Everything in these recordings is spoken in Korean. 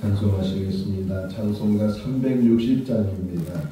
찬송하시겠습니다. 찬송가 360장입니다.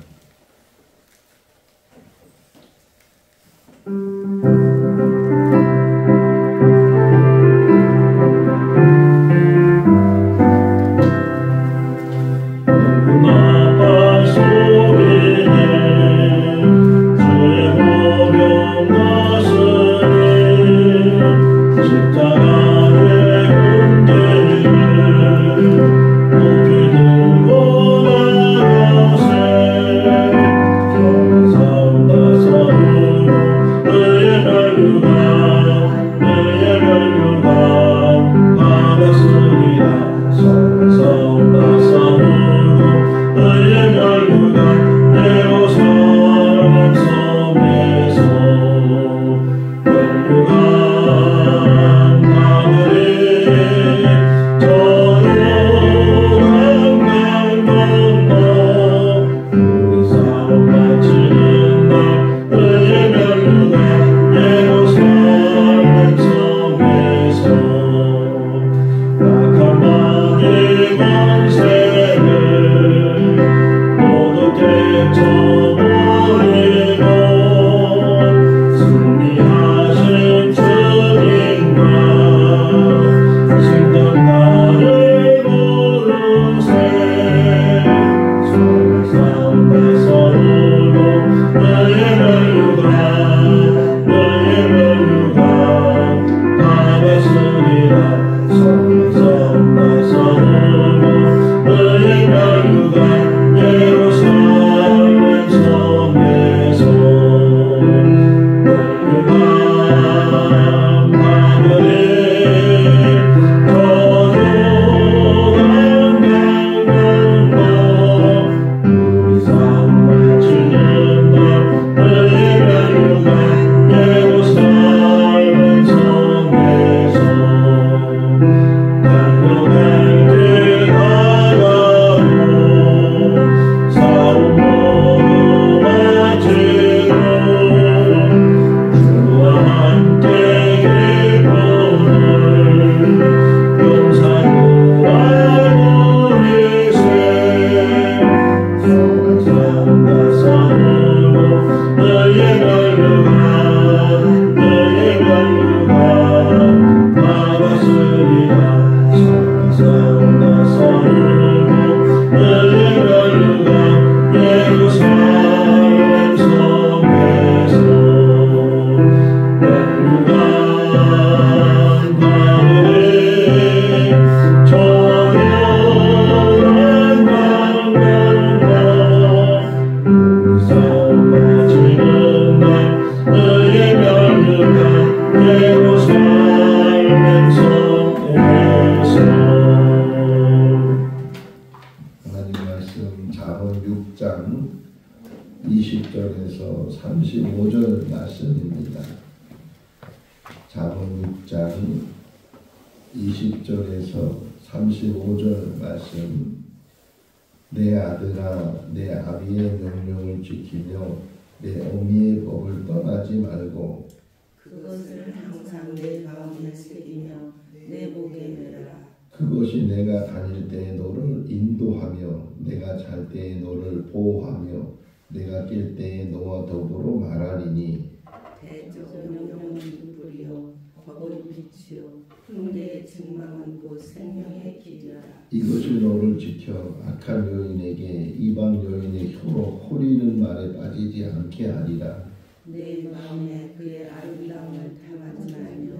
잠언 6장 20절에서 35절 말씀입니다. 잠언 6장 20절에서 35절 말씀. 내 아들아, 내 아비의 명령을 지키며 내 어미의 법을 떠나지 말고 그것을 항상 내 마음에 새기며 내 목에 매라. 그것이 내가 다닐 때에 너를 인도하며 내가 잘 때에 너를 보호하며 내가 뛸 때에 너와 더불어 말하리니. 대적 명령은 불이요 법은 빛이요 흥대의 책망은 곧 생명의 길이라. 이것이 너를 지켜 악한 여인에게 이방 여인의 혀로 호리는 말에 빠지지 않게 하리라. 내 마음에 그의 아름다움을 탐하지 말며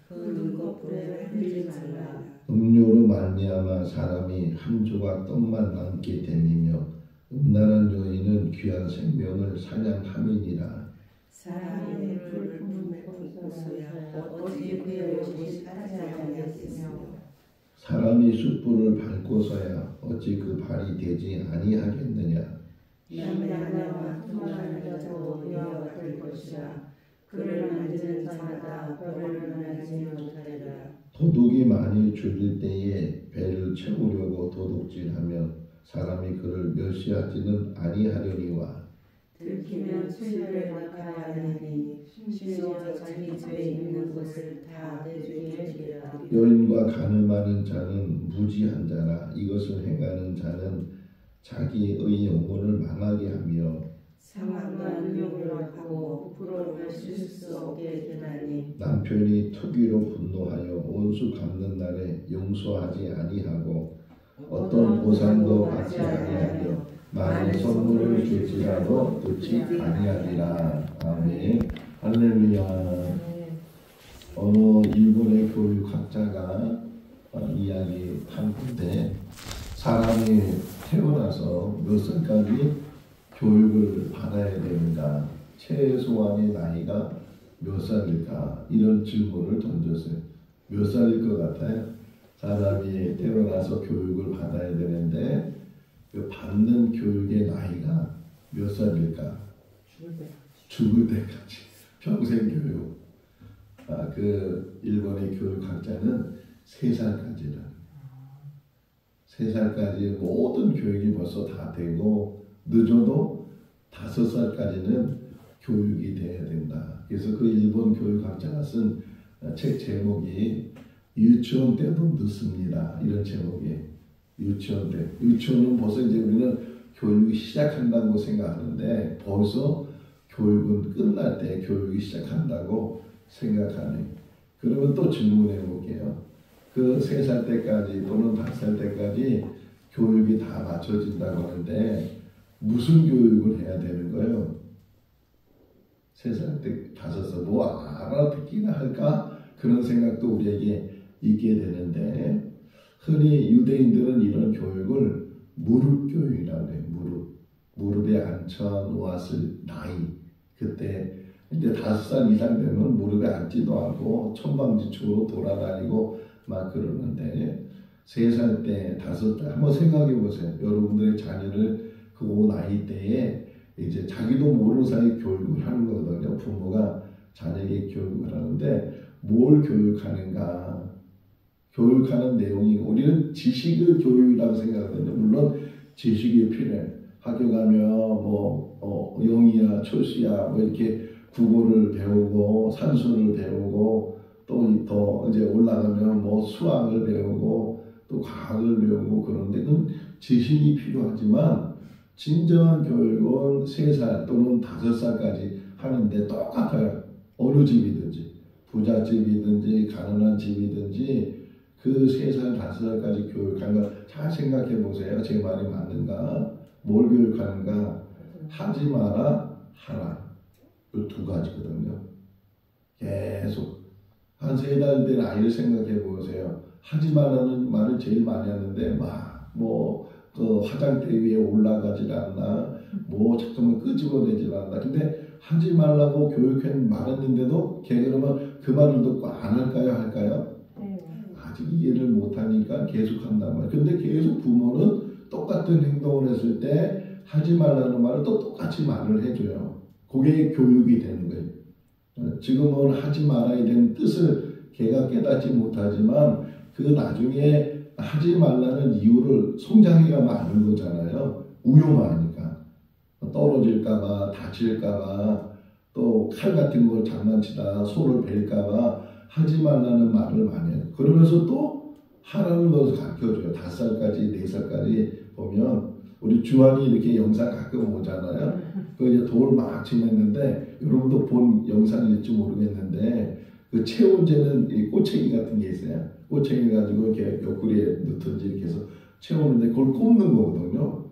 그 눈꺼풀에 흘리지 말라. 음료로 말미암아 사람이 한 조각 떡만 남게 됨이며 음란한 여인은 귀한 생명을 사냥함이니라. 사람이 물을 품에 품고서야 어찌 그의 옷이 타지 아니하겠으며 사람이 숯불을 밟고서야 어찌 그 발이 되지 아니하겠느냐. 남자와 통하는 여자도 여호와가 될 것이라. 그를 만지는 자마다 벌을 면하지 못하리라. 도둑이 만일 줄일 때에 배를 채우려고 도둑질하며 사람이 그를 멸시하지는 아니하려니와. 들키면 수일에 가야 하니 심지어 자기 집에 있는 것을 다 내주게 하시리라. 여인과 간음하는 자는 무지한 자라. 이것을 행하는 자는 자기의 영혼을 망하게 하며 사망과 능욕을 하고 부러움을 쉴 수 없게 되나니 남편이 투기로 분노하여 원수 갚는 날에 용서하지 아니하고 어떤 보상도 받지 아니하며 많은 선물을 줄지라도 듣지 아니하리라. 아멘. 할렐루야. 어느 일본의 교육학자가 이야기하는데 사람이 태어나서 몇 살까지 교육을 받아야 되는가, 최소한의 나이가 몇 살일까, 이런 질문을 던졌어요. 몇 살일 것 같아요? 사람이 태어나서 교육을 받아야 되는데 그 받는 교육의 나이가 몇 살일까? 죽을 때까지. 평생 교육. 그 일본의 교육학자는 3살까지는 3살까지 모든 교육이 벌써 다 되고 늦어도 5살까지는 교육이 돼야 된다. 그래서 그 일본 교육학자가 쓴 책 제목이 유치원 때도 늦습니다. 이런 제목이에요. 유치원 때. 유치원은 벌써 이제 우리는 교육이 시작한다고 생각하는데 벌써 교육은 끝날 때 교육이 시작한다고 생각하네. 그러면 또 질문해 볼게요. 그 3살 때까지 또는 5살 때까지 교육이 다 맞춰진다고 하는데 무슨 교육을 해야 되는 거예요? 3살 때, 5살 뭐 알아듣기나 할까? 그런 생각도 우리에게 있게 되는데 흔히 유대인들은 이런 교육을 무릎 교육이라고 해요. 무릎에 앉혀 놓았을 나이. 그때 이제 5살 이상 되면 무릎에 앉지도 않고 천방지축으로 돌아다니고 막 그러는데 3살 때, 5살 한번 생각해 보세요. 여러분들의 자녀를 그 나이 때에 이제 자기도 모르는 사이 교육을 하는 거거든요. 부모가 자녀에게 교육을 하는데 뭘 교육하는가? 교육하는 내용이 우리는 지식을 교육이라고 생각하거든요. 물론 지식이 필요해. 학교 가면 영희야, 철수야 뭐 이렇게 국어를 배우고 산수를 배우고 또 더 이제 올라가면 뭐 수학을 배우고 또 과학을 배우고 그런데 그건 지식이 필요하지만 진정한 교육은 3살 또는 5살까지 하는데 똑같아요. 어느 집이든지 부잣집이든지 가난한 집이든지 그 3살, 5살까지 교육하는 거 잘 생각해 보세요. 제 말이 맞는가? 뭘 교육하는가? 하지 마라, 하라. 이 2가지거든요. 계속 한 3달 된 아이를 생각해 보세요. 하지 말라는 말을 제일 많이 하는데 그 화장대 위에 올라가질 않나, 잠깐만 끄집어내질 않나. 근데 하지 말라고 교육해 말했는데도 걔 그러면 그 말을 듣고 안 할까요? 아직 이해를 못하니까 계속 한단 말이에요. 근데 계속 부모는 똑같은 행동을 했을 때 하지 말라는 말을 또 똑같이 말을 해줘요. 그게 교육이 되는 거예요. 지금은 하지 말아야 되는 뜻을 걔가 깨닫지 못하지만 그 나중에 하지 말라는 이유를 성장해 가면 아는 거잖아요. 위험하니까. 떨어질까봐, 다칠까봐, 또 칼 같은 걸 장난치다 소를 벨까봐 하지 말라는 말을 많이 해요. 그러면서 또 하라는 것을 가르쳐줘요. 5살까지, 4살까지 보면 우리 주한이 이렇게 영상 가끔 오잖아요. 그 이제 돌 막 치는데 여러분도 본 영상일지 모르겠는데 그 채운제는 이 꼬챙이 같은 게 있어요. 꼬챙이 가지고 이렇게 옆구리에 넣든지 이렇게 해서 채우는데 그걸 꼽는 거거든요.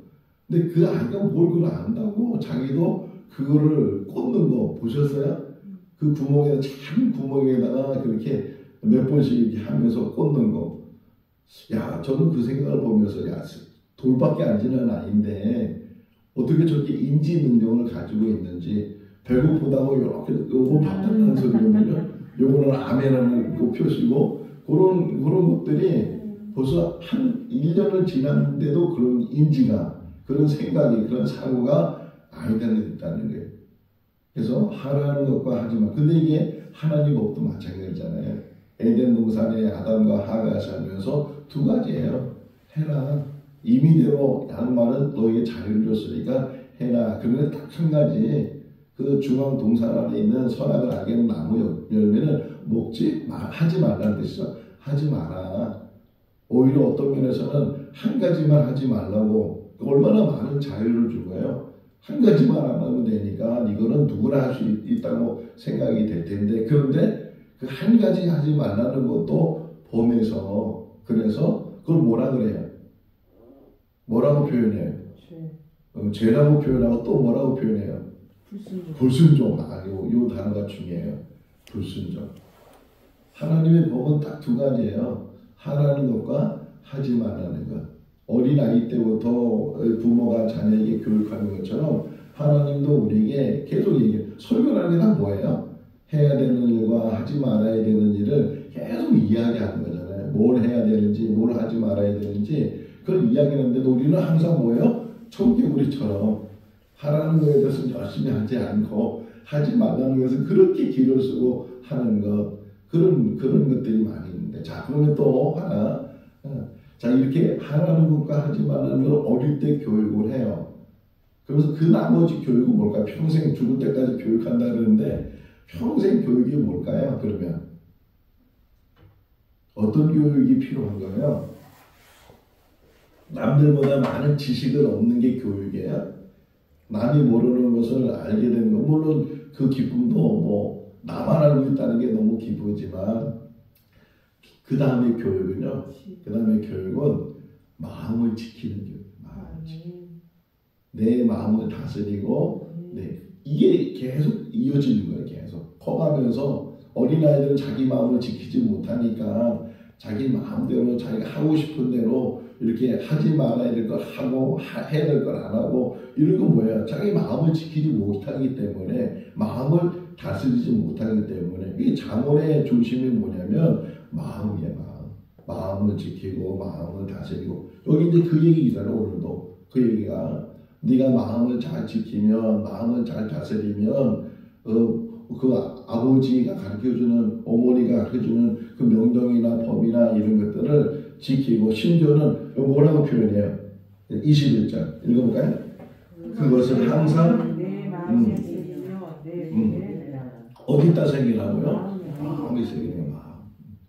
근데 그 아이가 뭘 그걸 안다고 자기도 그거를 꽂는 거 보셨어요? 그 구멍에 작은 구멍에다가 그렇게 몇 번씩 이렇게 하면서 꽂는 거. 야, 저는 그 생각을 보면서 야, 돌밖에 안 지는 아이인데 어떻게 저렇게 인지 능력을 가지고 있는지. 배고프다고 이렇게 요거 밥 달라는 소리거든요. 요거는 아멘하는 그 표시고 그런 것들이 벌써 한 1년을 지났는데도 그런 인지가, 그런 생각이, 그런 사고가 아이들한테 있다는 거예요. 그래서 하라는 것과 하지 마. 근데 이게 하나님 법도 마찬가지잖아요. 에덴 동산에 아담과 하가 살면서 2가지예요. 해라. 임의대로 하는 말은 너에게 자유를 줬으니까 해라. 그러면 딱 한 가지, 그 중앙 동산 안에 있는 선악을 알게 하는 나무 열매는 하지 말라는 뜻이죠. 하지 마라. 오히려 어떤 면에서는 한 가지만 하지 말라고, 얼마나 많은 자유를 준 거예요. 한 가지만 안 하면 되니까 이거는 누구나 할 수 있다고 생각이 될 텐데, 그런데 그 한 가지 하지 말라는 것도 범해서, 그래서 그걸 뭐라 그래요? 뭐라고 표현해요? 죄라고 표현하고 또 뭐라고 표현해요? 불순종. 요 단어가 중요해요. 불순종. 하나님의 법은 딱 두 가지예요. 하라는 것과 하지 말라는 것. 어린아이 때부터 부모가 자녀에게 교육하는 것처럼 하나님도 우리에게 계속 얘기해요. 설교라는 게 다 뭐예요? 해야 되는 일과 하지 말아야 되는 일을 계속 이야기하는 거잖아요. 뭘 해야 되는지, 뭘 하지 말아야 되는지 그걸 이야기하는데도 우리는 항상 뭐예요? 청개구리처럼 하라는 거에 대해서 열심히 하지 않고 하지 말라는 것은 그렇게 기를 쓰고 하는 것, 그런 것들이 많이 있는데, 자, 그러면 또 하나, 자, 이렇게 하라는 것과 하지 말라는 걸 어릴 때 교육을 해요. 그래서 그 나머지 교육은 뭘까요? 평생 죽을 때까지 교육한다 그러는데 평생 교육이 뭘까요? 그러면 어떤 교육이 필요한 거예요? 남들보다 많은 지식을 얻는 게 교육이에요. 남이 모르는 것을 알게 되는 거, 물론 그 기쁨도 뭐 나만 알고 있다는 게 너무 기쁘지만, 그 다음에 교육은요, 그 다음에 교육은 마음을 지키는 교육. 마음을 지키는. 내 마음을 다스리고, 이게 계속 이어지는 거예요. 계속 커가면서 어린아이들은 자기 마음을 지키지 못하니까 자기 마음대로 자기가 하고 싶은 대로 이렇게 하지 말아야 될 걸 하고 해야 될 걸 안 하고, 이런 건 뭐예요? 자기 마음을 지키지 못하기 때문에, 마음을 다스리지 못하기 때문에. 이 잠언의 중심이 뭐냐면 마음이에요. 마음을 지키고 마음을 다스리고. 여기 이제 그 얘기잖아요. 오늘도 그 얘기가, 네가 마음을 잘 지키면, 마음을 잘 다스리면 그 아버지가 가르쳐주는, 어머니가 가르쳐주는 그 명령이나 법이나 이런 것들을 지키고, 심지어는 뭐라고 표현해요? 21절 읽어볼까요? 그것을 항상 어디다 새기라고요? 마음에 새기네요.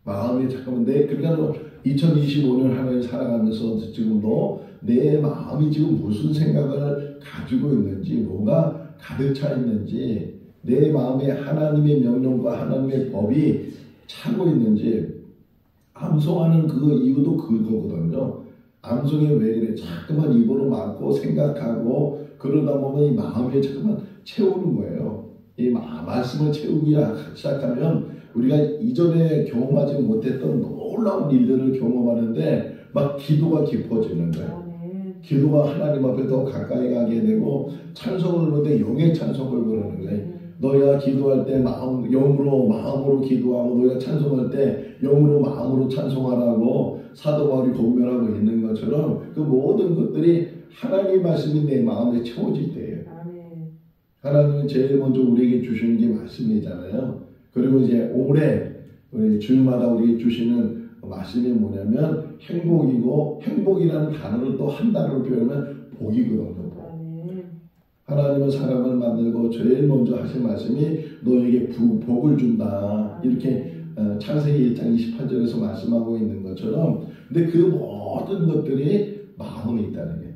마음이 잠깐만, 그러니까 2025년 하나를 살아가면서 지금도 내 마음이 지금 무슨 생각을 가지고 있는지, 뭐가 가득 차 있는지, 내 마음에 하나님의 명령과 하나님의 법이 차고 있는지. 암송하는 그 이유도 그거거든요. 암송이 왜 그래? 자꾸만 입으로 막고 생각하고 그러다 보면 이 마음에 자꾸만 채우는 거예요. 이 말씀을 채우기 시작하면 우리가 이전에 경험하지 못했던 놀라운 일들을 경험하는데 막 기도가 깊어지는 거예요. 기도가 하나님 앞에 더 가까이 가게 되고, 찬송을 부르는데 영의 찬송을 부르는 거예요. 너희가 기도할 때 영으로 마음으로 기도하고, 너희가 찬송할 때 영으로 마음으로 찬송하라고 사도 바울이 권면하고 있는 것처럼, 그 모든 것들이 하나님의 말씀이 내 마음에 채워질 때예요. 하나님은 제일 먼저 우리에게 주시는 게 말씀이잖아요. 그리고 이제 올해 우리 주일마다 우리에게 주시는 말씀이 뭐냐면 행복이고, 행복이라는 단어를 또 한 단어로 표현하면 복이거든요. 하나님은 사람을 만들고 제일 먼저 하신 말씀이 너에게 복을 준다. 이렇게 창세기 1장 28절에서 말씀하고 있는 것처럼, 근데 그 모든 것들이 마음에 있다는 게,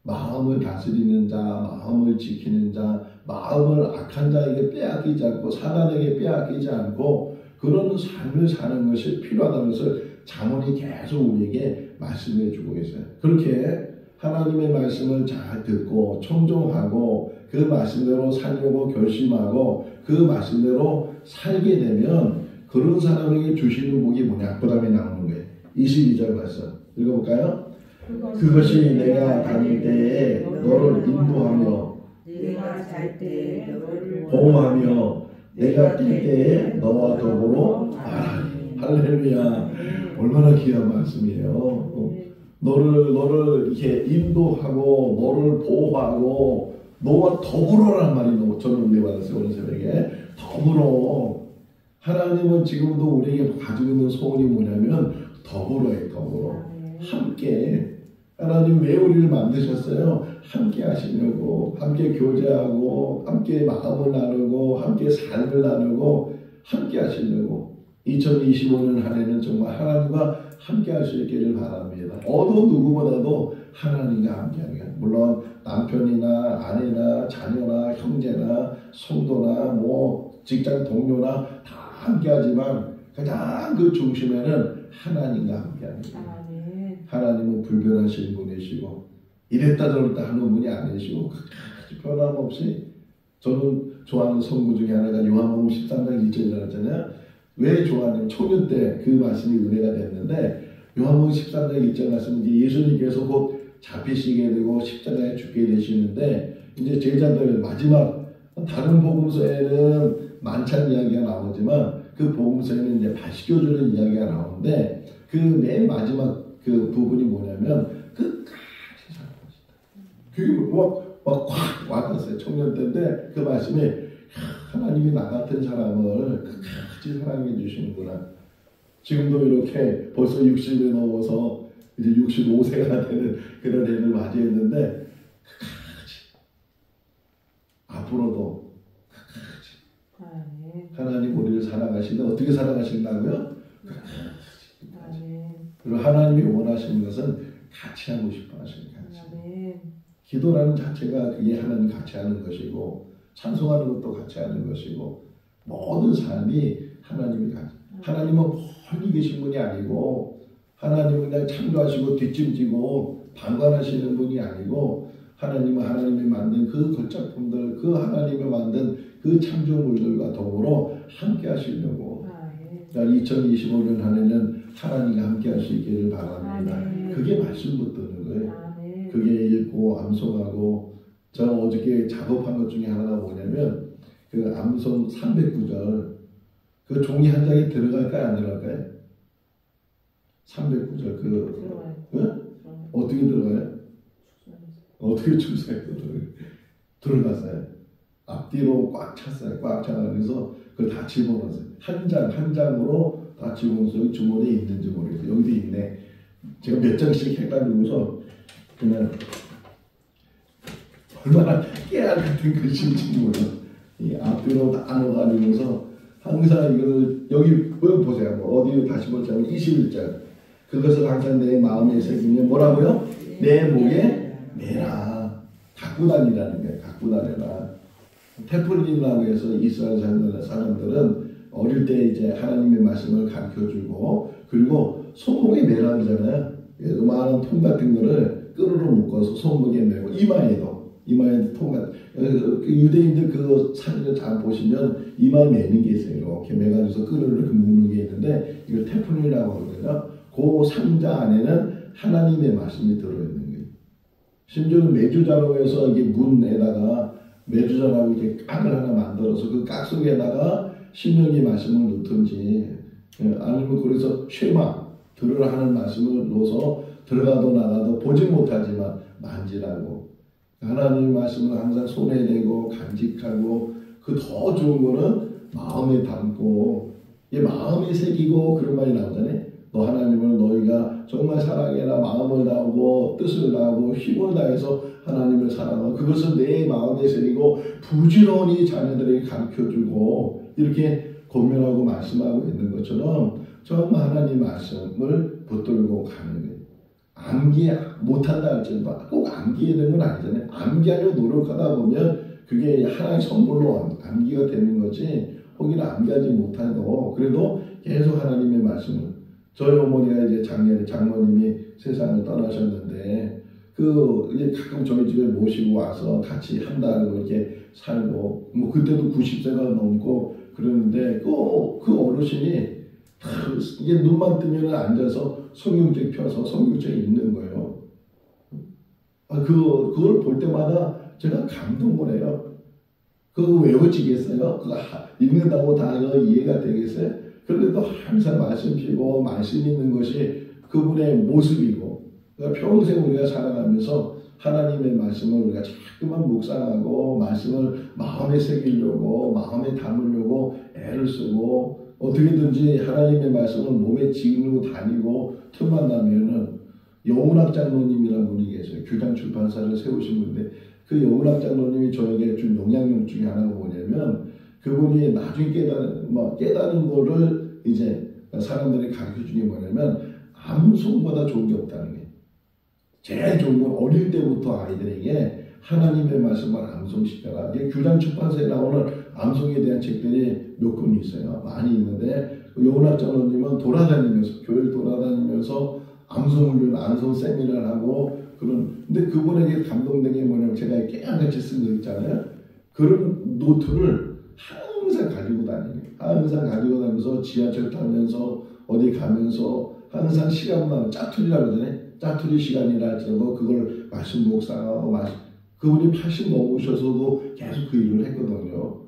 마음을 다스리는 자, 마음을 지키는 자, 마음을 악한 자에게 빼앗기지 않고 사단에게 빼앗기지 않고 그런 삶을 사는 것이 필요하다는 것을 잠언이 계속 우리에게 말씀해 주고 있어요. 그렇게 하나님의 말씀을 잘 듣고 청종하고 그 말씀대로 살려고 결심하고 그 말씀대로 살게 되면 그런 사람에게 주시는 복이 뭐냐? 그 다음에 나오는 거예요. 22절 말씀 읽어볼까요? 그것이 내가 다닐 때에 너를 인도하며 내가 잘 때에 너를 보호하며 내가 뛸 때에 너와 더불어 말하리. 할렐루야. 얼마나 귀한 말씀이에요. 너를 이렇게 인도하고 너를 보호하고 너와 더불어란 말이 저는 은혜 받았어요. 오늘 새벽에 더불어. 하나님은 지금도 우리에게 가지고 있는 소원이 뭐냐면 더불어요. 더불어. 함께 하나님 왜 우리를 만드셨어요? 함께 하시려고, 함께 교제하고, 함께 마음을 나누고, 함께 삶을 나누고, 함께 하시려고. 2025년 한 해는 정말 하나님과 함께 할 수 있기를 바랍니다. 어느 누구보다도 하나님과 함께 하는 거예요. 물론 남편이나 아내나 자녀나 형제나 성도나 뭐 직장 동료나 다 함께 하지만 가장 그 중심에는 하나님과 함께 하는 거예요. 하나님은 불변하신 분이시고 이랬다 저랬다 하는 분이 아니시고 끝까지 변함없이. 저는 좋아하는 성구 중에 하나가 요한복음 13장 1절이라고 했잖아요. 왜 좋아하냐면 초년 때 그 말씀이 은혜가 됐는데 요한복음 13장 1절 말씀은 이제 예수님께서 곧 잡히시게 되고 십자가에 죽게 되시는데 이제 제자들 마지막 다른 복음서에는 만찬 이야기가 나오지만 그 복음서에는 이제 바시켜주는 이야기가 나오는데 그 맨 마지막 그 부분이 뭐냐면 끝까지 사랑하신다. 그게 막확 와닿았어요. 청년 때인데 그 말씀이 하나님이 나 같은 사람을 끝까지 사랑해 주시는구나. 지금도 이렇게 벌써 60에 넘어서 이제 65세가 되는 그런 애를 맞이했는데 끝까지 앞으로도 끝까지 하나님 우리를 사랑하시는데 어떻게 사랑하신다고요? 그리고 하나님이 원하시는 것은 같이 하고 싶어 하시는 거예요. 기도라는 자체가 그게 하나님 같이 하는 것이고 찬송하는 것도 같이 하는 것이고 모든 삶이 하나님이 같이. 하나님은 멀리 계신 분이 아니고 하나님은 그냥 창조하시고 뒷짐지고 방관하시는 분이 아니고 하나님은 하나님이 만든 그 걸작품들 그 하나님이 만든 그 창조물들과 더불어 함께 하시려고 2025년 한 해는 하나님과 함께 할 수 있기를 바랍니다. 그게 말씀 붙드는 거예요. 그게 읽고 암송하고 저 어저께 작업한 것 중에 하나가 뭐냐면 그 암송 309절 그 종이 한 장에 들어갈까요? 안 들어갈까요? 309절 어떻게 들어가요? 어떻게 출석해서 들어갔어요? 앞뒤로 꽉 찼어요. 꽉 차서 그걸 다 집어넣었어요. 한 장으로 다 집어넣어서 주머니에 있는지 모르겠어요. 여기도 있네. 제가 몇 장씩 해가지고서 그냥 얼마나 깨알 같은 글씨인지 몰라요. 이 앞뒤로 다 넣어가지고서 항상 이거를 여기 보세요. 어디 다시 보자면 21절 그것을 항상 내 마음에 새기며 뭐라고요? 내 목에 매라. 갖고 다니라는 거예요. 갖고 다녀라. 테프린이라고 해서 이스라엘 사람들은 어릴 때 이제 하나님의 말씀을 가르쳐주고 그리고 손목에 매라 그러잖아요. 요만한 통 같은 거를 끈으로 묶어서 손목에 매고 이마에도 통 같은 유대인들 그 사진을 잘 보시면 이마에 매는 게 있어요. 이렇게 매가지고서 끈을 이렇게 묶는 게 있는데 이걸 테프린이라고 하거든요. 그 상자 안에는 하나님의 말씀이 들어있는 거예요. 심지어는 메주자로 해서 이게 문에다가 메주자라고 이렇게 깍을 하나 만들어서 그 깍 속에다가 신명기 말씀을 넣든지 아니면 그래서 쉐마 들으라 하는 말씀을 넣어서 들어가도 나가도 보지 못하지만 만지라고 하나님의 말씀을 항상 손에 대고 간직하고 그 더 좋은 거는 마음에 담고 이 마음에 새기고 그런 말이 나오잖아요. 너 하나님을 너희가 정말 사랑해라. 마음을 다하고 뜻을 다하고 힘을 다해서 하나님을 사랑하고 그것을 내 마음에 새기고 부지런히 자녀들에게 가르쳐주고 이렇게 권면하고 말씀하고 있는 것처럼 정말 하나님 말씀을 붙들고 가는 거예요. 암기 못한다 할지라도 꼭 암기해야 되는 건 아니잖아요. 암기하려고 노력하다 보면 그게 하나의 선물로 암기가 되는 거지 혹이나 암기하지 못해도 그래도 계속 하나님의 말씀을 저희 어머니가 이제 작년에 장모님이 세상을 떠나셨는데 이제 가끔 저희 집에 모시고 와서 같이 한 달 이렇게 살고 뭐 그때도 90세가 넘고 그러는데 그 어르신이 이게 눈만 뜨면 앉아서 성경책 펴서 성경책 읽는 거예요. 그걸 볼 때마다 제가 감동을 해요. 그거 외워지겠어요? 그거 읽는다고 다 이해가 되겠어요? 그런데도 항상 말씀 피고 말씀 있는 것이 그분의 모습이고 그러니까 평생 우리가 살아가면서 하나님의 말씀을 우리가 자꾸만 묵상하고 말씀을 마음에 새기려고 마음에 담으려고 애를 쓰고 어떻게든지 하나님의 말씀을 몸에 지니고 다니고 틈만 나면은 여운학 장로님이라는 분이 계세요. 규장 출판사를 세우신 분인데 그 여운학 장로님이 저에게 준 영향력 중에 하나가 뭐냐면 그분이 나중에 깨달은 거를 이제 사람들이 가르쳐 준 게 뭐냐면 암송보다 좋은 게 없다는 게 제일 좋은 건 어릴 때부터 아이들에게 하나님의 말씀을 암송시켜라. 이게 규장 출판사에 나오는 암송에 대한 책들이 몇 권이 있어요. 많이 있는데 여운학 장로님은 돌아다니면서 교회를 돌아다니면서 암송훈련, 암송 세미나를 하고 근데 그분에게 감동된 게 뭐냐면 제가 깨알같이 쓴 거 있잖아요. 그런 노트를 항상 가지고 다니는 항상 가지고 다니면서 지하철 타면서 어디 가면서 항상 시간 나면 짜투리라고 그러잖아요. 짜투리 시간이라 할지라도 그걸 말씀 묵상하고 그분이 80 넘으셔서도 계속 그 일을 했거든요.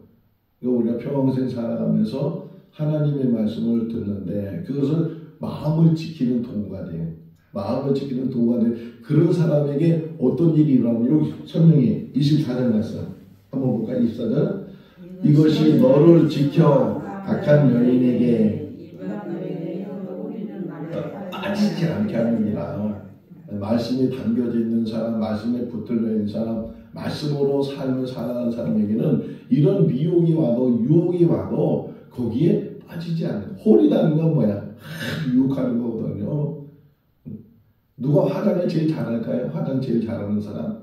그러니까 우리가 평생 살아가면서 하나님의 말씀을 듣는데 그것을 마음을 지키는 도구가 돼요. 마음을 지키는 도구가 돼요. 그런 사람에게 어떤 일이 일어나면 여기 설명이 24절 말씀 한번 볼까요? 24절 이것이 너를 지켜 악한 여인에게 빠지지 않게 하느니라. 말씀이 담겨져 있는 사람, 말씀에 붙들려 있는 사람, 말씀으로 삶을 살아가는 사람에게는 이런 미혹이 와도 유혹이 와도 거기에 빠지지 않는 홀이라는 건 뭐야? 유혹하는 거거든요. 누가 화장을 제일 잘할까요? 화장 제일 잘하는 사람?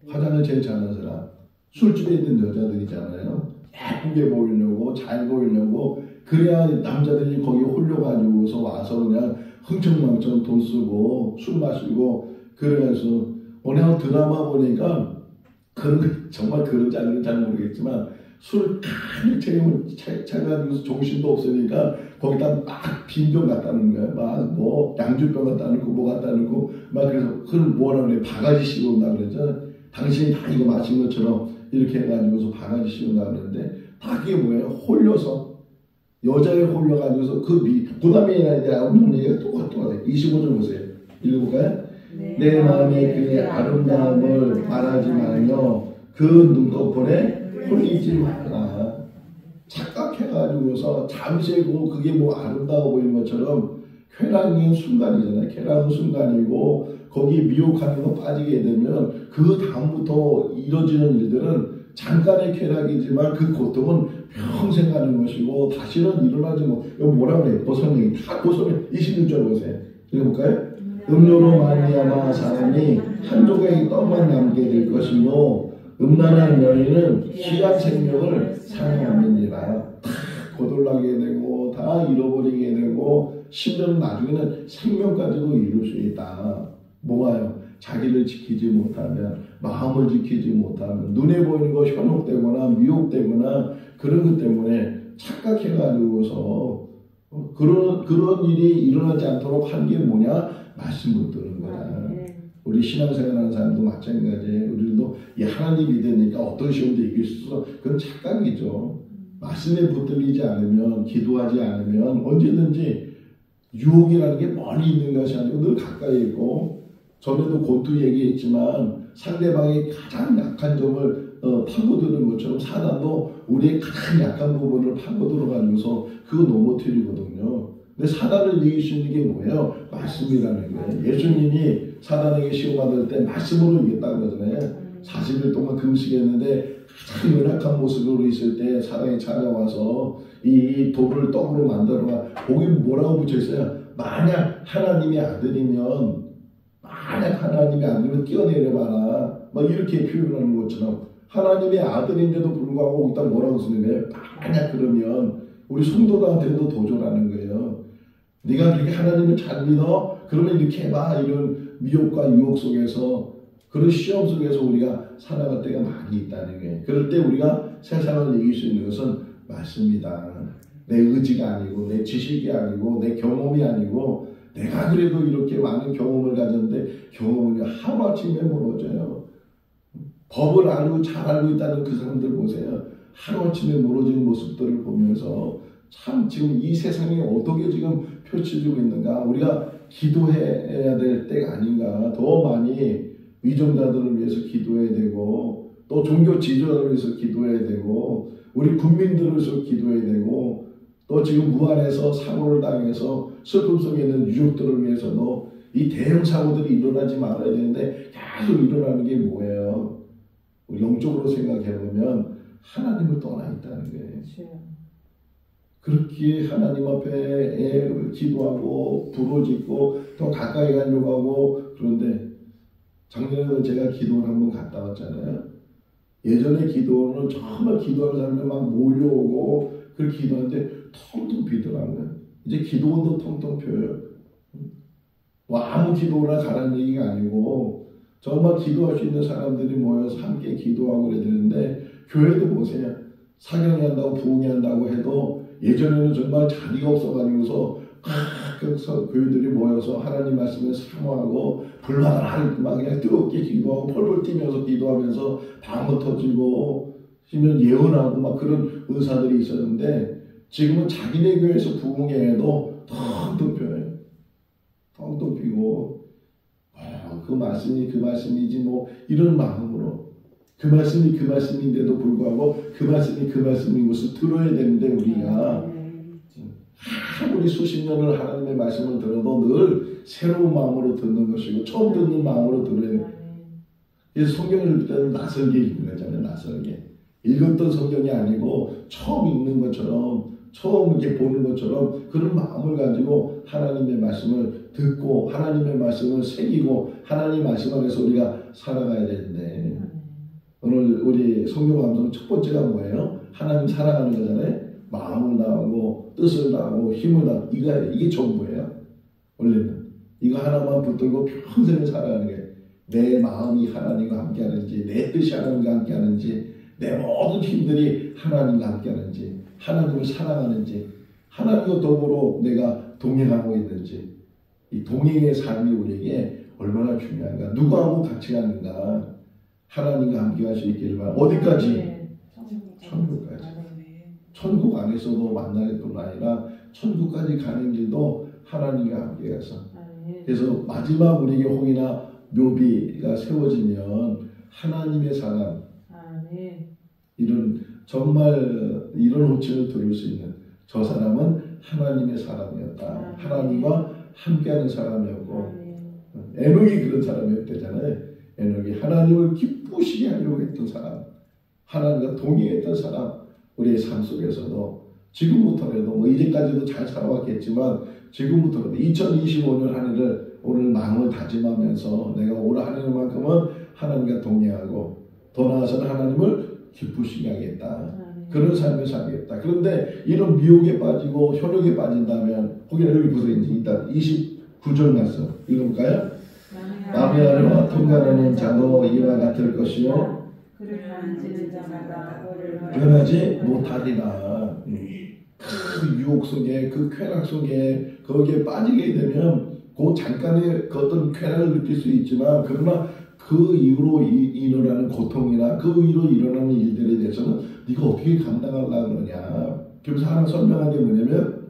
화장을 제일 잘하는 사람? 술집에 있는 여자들이잖아요. 예쁘게 보이려고 잘 보이려고 그래야 남자들이 거기 홀려가지고서 와서 그냥 흥청망청 돈 쓰고 술 마시고 그래서 오늘 드라마 보니까 정말 그런지 아닌지 잘 모르겠지만 술 가득 채가지고서 정신도 없으니까 거기다 막 빈병 갖다 놓는 거야. 막 뭐 양주병 갖다 놓고 뭐 갖다 놓고 막 그래서 그걸 뭐라 그래 바가지 씌운다 그러죠. 당신이 다 이거 마신 것처럼 이렇게 해가지고서 바가지 씌운다 그러는데 다 그게 뭐예요? 홀려서 여자에 홀려가지고서 그 다음에 이제 없는 얘기가 똑같아요. 25절 보세요. 읽어볼까요? 내 마음에 그의 아름다움을 말하지 말며 그 눈꺼풀에 홀리지 말라. 착각해가지고서 잠시고 그게 뭐 아름다워 보이는 것처럼 쾌락인 순간이잖아요. 쾌락은 순간이고 거기 미혹하는 거 빠지게 되면 그 다음부터 이뤄지는 일들은 잠깐의 쾌락이지만 그 고통은 평생 가는 것이고 다시는 일어나지 못. 여기 뭐라 그래요? 보선이 다 보선이 26절 보세요. 읽어볼까요? 음료로 말미암아 사람이 한 조각의 떡만 남게 될 것이고 음란한 여인은 귀한 생명을 사냥하느니라. 다 거덜나게 되고 다 잃어버리게 되고 심지어 나중에는 생명까지도 이룰 수 있다. 뭐가요? 자기를 지키지 못하면 마음을 지키지 못하면 눈에 보이는 것 현혹되거나 미혹되거나 그런 것 때문에 착각해가지고서 그런 일이 일어나지 않도록 한 게 뭐냐? 말씀 붙드는 거다. 우리 신앙생활하는 사람도 마찬가지예요. 우리도 하나님 믿으니까 어떤 시험도 이길 수 있어. 그건 착각이죠. 말씀에 붙들리지 않으면 기도하지 않으면 언제든지 유혹이라는 게 멀리 있는 것이 아니고 늘 가까이 있고 전에도 고투 얘기했지만 상대방의 가장 약한 점을 파고드는 것처럼 사단도 우리의 가장 약한 부분을 파고들어가지고서 그거 넘어뜨리거든요. 근데 사단을 이길 수 있는 게 뭐예요? 말씀이라는 거예요. 예수님이 사단에게 시험받을 때 말씀으로 이겼다고 그러잖아요. 40일 동안 금식했는데 가장 연약한 모습으로 있을 때 사단이 찾아와서 이 돌을 떡으로 만들어가 거기 뭐라고 붙여있어요? 만약 하나님의 아들이면 뛰어내려봐라. 막 이렇게 표현하는 것처럼 하나님의 아들인데도 불구하고 일단 뭐라고 쓰는 거예요? 만약 그러면 우리 성도들한테도 도전하는 거예요. 네가 그렇게 하나님을 잘 믿어? 그러면 이렇게 해봐. 이런 미혹과 유혹 속에서 그런 시험 속에서 우리가 살아갈 때가 많이 있다는 거예요. 그럴 때 우리가 세상을 이길 수 있는 것은 말씀이다. 내 의지가 아니고 내 지식이 아니고 내 경험이 아니고 내가 그래도 이렇게 많은 경험을 가졌는데 경험은 하루아침에 무너져요. 법을 알고 잘 알고 있다는 그 사람들 보세요. 하루아침에 무너지는 모습들을 보면서 참 지금 이 세상이 어떻게 지금 펼쳐지고 있는가. 우리가 기도해야 될 때가 아닌가. 더 많이 위정자들을 위해서 기도해야 되고 또 종교 지도자를 위해서 기도해야 되고 우리 국민들을 위해서 기도해야 되고 또 지금 무안에서 사고를 당해서 슬픔 속에 있는 유족들을 위해서도 이 대형 사고들이 일어나지 말아야 되는데 계속 일어나는 게 뭐예요? 영적으로 생각해보면 하나님을 떠나 있다는 거예요. 그렇게 하나님 앞에 기도하고 부르짖고 또 가까이 가려고 하고 그런데 작년에도 제가 기도를 한번 갔다 왔잖아요. 예전에 기도는 정말 기도하는 사람들 막 몰려오고 그렇게 기도하는데 텅텅 비더라고요. 이제 기도원도 텅텅 펴요. 뭐 아무 기도나 가라는 얘기가 아니고 정말 기도할 수 있는 사람들이 모여서 함께 기도하고 그래야 되는데 교회도 보세요. 사경이 한다고 부흥이 한다고 해도 예전에는 정말 자리가 없어가지고서 각각 교회들이 모여서 하나님 말씀을 사모하고 불마다 막 그냥 뜨겁게 기도하고 펄펄 뛰면서 기도하면서 방언 터지고 시면 예언하고 막 그런 의사들이 있었는데 지금은 자기네 교회에서 부흥회에도 텅텅 펴요. 텅텅 피고 그 말씀이 그 말씀이지 뭐 이런 마음으로 그 말씀이 그 말씀인데도 불구하고 그 말씀이 그 말씀인 것을 들어야 되는데 우리가 아무리 수십 년을 하나님의 말씀을 들어도 늘 새로운 마음으로 듣는 것이고 처음 듣는 마음으로 들어야 돼요. 그래서 성경을 읽을 때는 낯설게 읽는 거잖아요. 낯설게. 읽었던 성경이 아니고 처음 읽는 것처럼 처음 이렇게 보는 것처럼 그런 마음을 가지고 하나님의 말씀을 듣고 하나님의 말씀을 새기고 하나님의 말씀 안에서 우리가 살아가야 되는데 오늘 우리 성경 감독 첫 번째가 뭐예요? 하나님 사랑하는 거잖아요. 마음을 다하고 뜻을 다하고 힘을 다하고 이게 전부예요. 원래는 이거 하나만 붙들고 평생을 살아가는 게 내 마음이 하나님과 함께하는지 내 뜻이 하나님과 함께하는지 내 모든 힘들이 하나님과 함께하는지 하나님을 사랑하는지 하나님과 더불어 내가 동행하고 있는지 이 동행의 삶이 우리에게 얼마나 중요한가. 누구하고 같이 가는가. 하나님과 함께 할 수 있기를 바랍니다. 어디까지? 천국까지. 천국 안에서도 만날 뿐 아니라 천국까지 가는 길도 하나님과 함께 가서 그래서 마지막 우리에게 혹이나 묘비가 세워지면 하나님의 사람 이런 정말 이런 호칭을 들을 수 있는 저 사람은 하나님의 사람이었다. 하나님과 함께하는 사람이었고 에녹이 그런 사람이었대잖아요. 에녹이 하나님을 기쁘시게 하려고 했던 사람, 하나님과 동행했던 사람. 우리의 삶 속에서도 지금부터라도 뭐 이제까지도 잘 살아왔겠지만 지금부터라도 2025년 한 해를 오늘 마음을 다짐하면서 내가 올 한 해만큼은 하나님과 동행하고 더 나아가서는 하나님을 기쁘시게 하겠다. 그런 삶을 살겠다. 그런데 이런 미혹에 빠지고 현혹에 빠진다면 혹여나 여기 보세요. 일단 29절 말씀 읽어볼까요? 남의 아내와 통관하는 자도 이와 같을 것이요 변하지 못하리라. 그 유혹 속에 그 쾌락 속에 거기에 빠지게 되면 그 잠깐의 그 어떤 쾌락을 느낄 수 있지만 그러나 그 이후로 일어나는 고통이나 그 이후로 일어나는 일들에 대해서는 네가 어떻게 감당하려고 그러냐. 그래서 하나 설명한 게 뭐냐면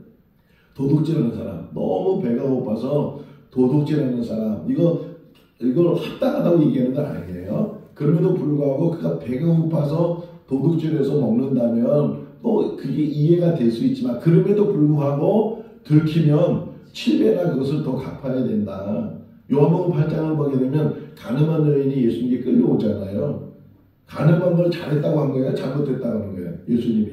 도둑질하는 사람 너무 배가 고파서 도둑질하는 사람 이걸 합당하다고 얘기하는 건 아니에요. 그럼에도 불구하고 그가 배가 고파서 도둑질해서 먹는다면 또 그게 이해가 될 수 있지만 그럼에도 불구하고 들키면 7배나 그것을 더 갚아야 된다. 요한복음 8장을 보게 되면 가늠한 여인이 예수님께 끌려오잖아요. 가늠한 걸 잘했다고 한 거예요? 잘못했다고 하는 거예요? 예수님이.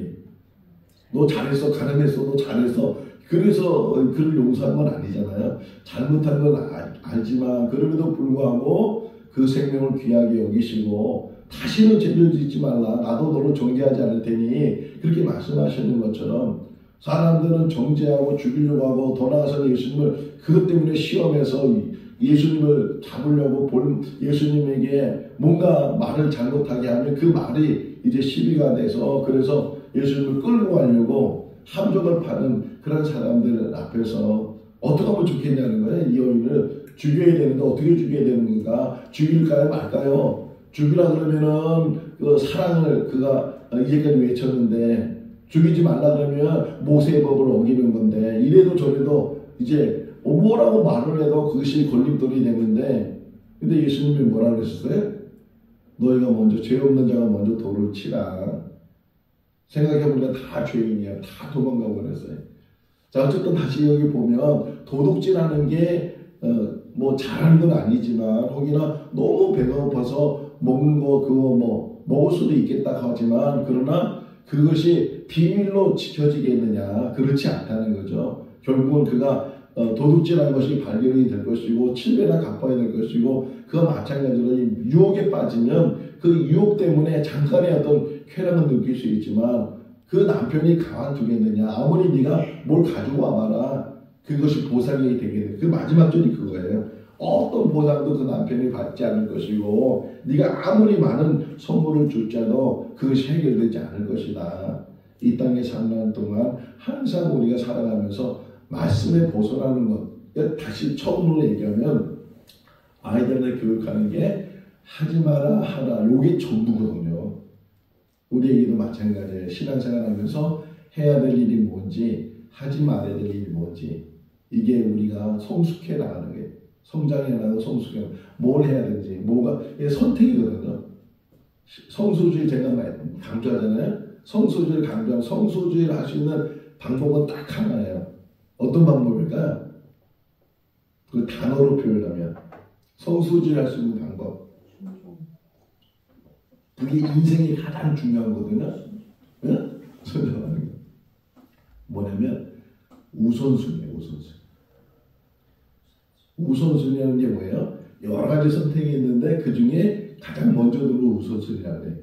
너 잘했어. 가늠했어. 너 잘했어. 그래서 그를 용서한 건 아니잖아요. 잘못한 건 알지만 그럼에도 불구하고 그 생명을 귀하게 여기시고 다시는 죄를 짓지 말라. 나도 너를 정죄하지 않을 테니 그렇게 말씀하시는 것처럼 사람들은 정죄하고 죽이려고 하고 더 나아가서 예수님을 그것 때문에 시험해서 예수님을 잡으려고 본 예수님에게 뭔가 말을 잘못하게 하면 그 말이 이제 시비가 돼서 그래서 예수님을 끌고 가려고 함정을 파는 그런 사람들 앞에서 어떻게 하면 좋겠냐는 거예요. 이 여인을 죽여야 되는데 어떻게 죽여야 되는 건가? 죽일까요 말까요? 죽이라 그러면은 그 사랑을 그가 이제까지 외쳤는데 죽이지 말라 그러면 모세의 법을 어기는 건데 이래도 저래도 이제 뭐라고 말을 해도 그것이 걸림돌이 되는데 근데 예수님이 뭐라고 했었어요? 너희가 먼저 죄 없는 자가 먼저 돌을 치라. 생각해보니까 다 죄인이야. 다 도망가 버렸어요. 자, 어쨌든 다시 여기 보면 도둑질하는 게 뭐 잘하는 건 아니지만 혹이나 너무 배가 고파서 먹는 거 그거 뭐 먹을 수도 있겠다 하지만 그러나 그것이 비밀로 지켜지겠느냐? 그렇지 않다는 거죠. 결국은 그가 도둑질한 것이 발견이 될 것이고 7배나 갚아야 될 것이고 그와 마찬가지로 유혹에 빠지면 그 유혹 때문에 잠깐의 어떤 쾌락은 느낄 수 있지만 그 남편이 가만두겠느냐. 아무리 네가 뭘 가지고 와봐라. 그것이 보상이 되게 돼. 그 마지막 절이 그거예요. 어떤 보상도 그 남편이 받지 않을 것이고 네가 아무리 많은 선물을 줄지라도 그것이 해결되지 않을 것이다. 이 땅에 사는 동안 항상 우리가 살아가면서 말씀에 벗어나는 것. 다시 처음으로 얘기하면 아이들을 교육하는 게 하지 마라 하라. 이게 전부거든요. 우리에게도 마찬가지예요. 신앙생활 하면서 해야 될 일이 뭔지 하지 말아야 될 일이 뭔지 이게 우리가 성숙해 나가는 게 성장해 나가고 성숙해 나가고 뭘 해야 되는지 뭐가 이게 선택이거든요. 성소주의 제가 강조하잖아요. 성소주의를 강조하면 성소주의를 할 수 있는 방법은 딱 하나예요. 어떤 방법일까요? 그 단어로 표현하면 성소주의를 할 수 있는 방법. 그게 인생이 가장 중요한 거거든요. 응? 순종하는 거. 뭐냐면 우선순위예요. 우선순위. 우선순위라는 게 뭐예요? 여러 가지 선택이 있는데 그 중에 가장 먼저 들어올 우선순위라고 해요.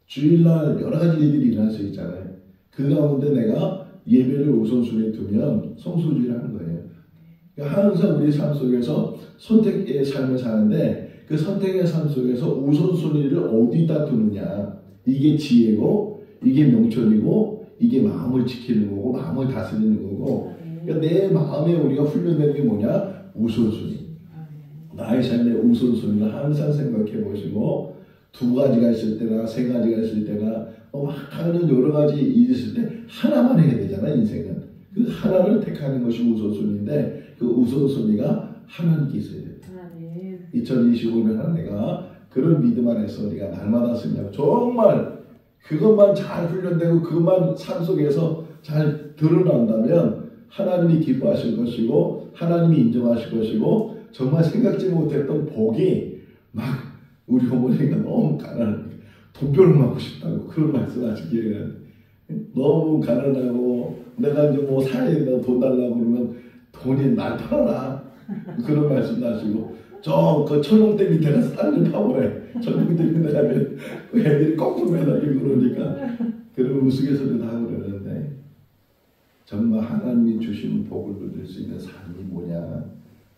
주일날 여러 가지 일들이 일어날 수 있잖아요. 그 가운데 내가 예배를 우선순위에 두면 성소주의를 하는 거예요. 그러니까 항상 우리 삶 속에서 선택의 삶을 사는데 그 선택의 삶 속에서 우선순위를 어디다 두느냐. 이게 지혜고 이게 명철이고 이게 마음을 지키는 거고 마음을 다스리는 거고 그러니까 내 마음에 우리가 훈련되는 게 뭐냐? 우선순위. 나의 삶의 우선순위를 항상 생각해 보시고 두 가지가 있을 때나 세 가지가 있을 때나 하는 여러 가지 일이 있을 때 하나만 해야 되잖아. 인생은. 그 하나를 택하는 것이 우선순위인데 그 우선순위가 하나님께 있어야 돼. 2025년 한 해가 그런 믿음 안에서 우리가 날마다 쓰냐 정말 그것만 잘 훈련되고 그것만 삶 속에서 잘 드러난다면 하나님이 기뻐하실 것이고 하나님이 인정하실 것이고 정말 생각지 못했던 복이 막 우리 어머니가 너무 가난하니까 돈벼락 맞고 싶다고 그런 말씀 아직 기억이 나요. 너무 가난하고 내가 이제 뭐 사회에다 돈 달라고 그러면 돈이 날 팔아라 그런 말씀 하시고 저 그 철봉대 밑에 가서 땅 좀 파보래. 철봉대 밑에 가면 애들이 거꾸로 매달리고 그러니까 그런 우스갯소리도 하고 그러는데 정말 하나님이 주신 복을 누릴 수 있는 삶이 뭐냐.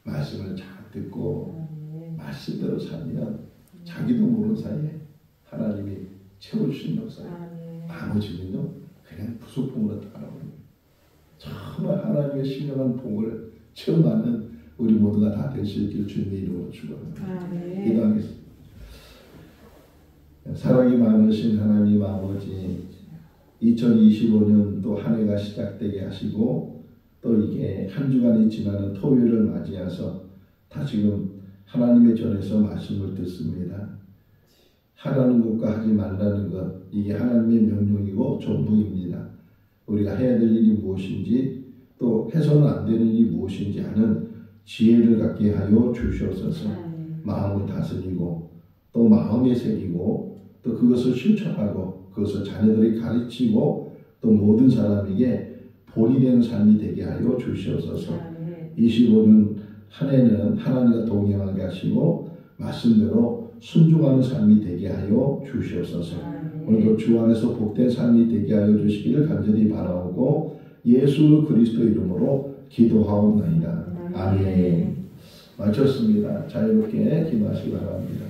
말씀을 잘 듣고 말씀대로 살면 자기도 모르는 사이에 하나님이 채워주신 역사예요. 나머지는요 그냥 부속품으로 따라오는 정말 하나님의 신령한 복을 체험하는 우리 모두가 다 될 수 있기를 주님의 이름으로 축원합니다. 기도하겠습니다. 사랑이 많으신 하나님 아버지 2025년 또 한 해가 시작되게 하시고 또 이게 한 주간 있지만 토요일을 맞이해서 다시금 하나님의 전에서 말씀을 듣습니다. 하라는 것과 하지 말라는 것 이게 하나님의 명령이고 전부입니다. 우리가 해야 될 일이 무엇인지 또 해서는 안 되는 일이 무엇인지 하는 지혜를 갖게 하여 주시옵소서. 마음을 다스리고 또 마음에 새기고 또 그것을 실천하고 그것을 자녀들이 가르치고 또 모든 사람에게 본이 되는 삶이 되게 하여 주시옵소서. 25년 한 해는 하나님과 동행하게 하시고 말씀대로 순종하는 삶이 되게 하여 주시옵소서. 오늘도 주 안에서 복된 삶이 되게 하여 주시기를 간절히 바라오고 예수 그리스도 이름으로 기도하옵나이다. 아멘. 마쳤습니다. 자유롭게 기도하시기 바랍니다.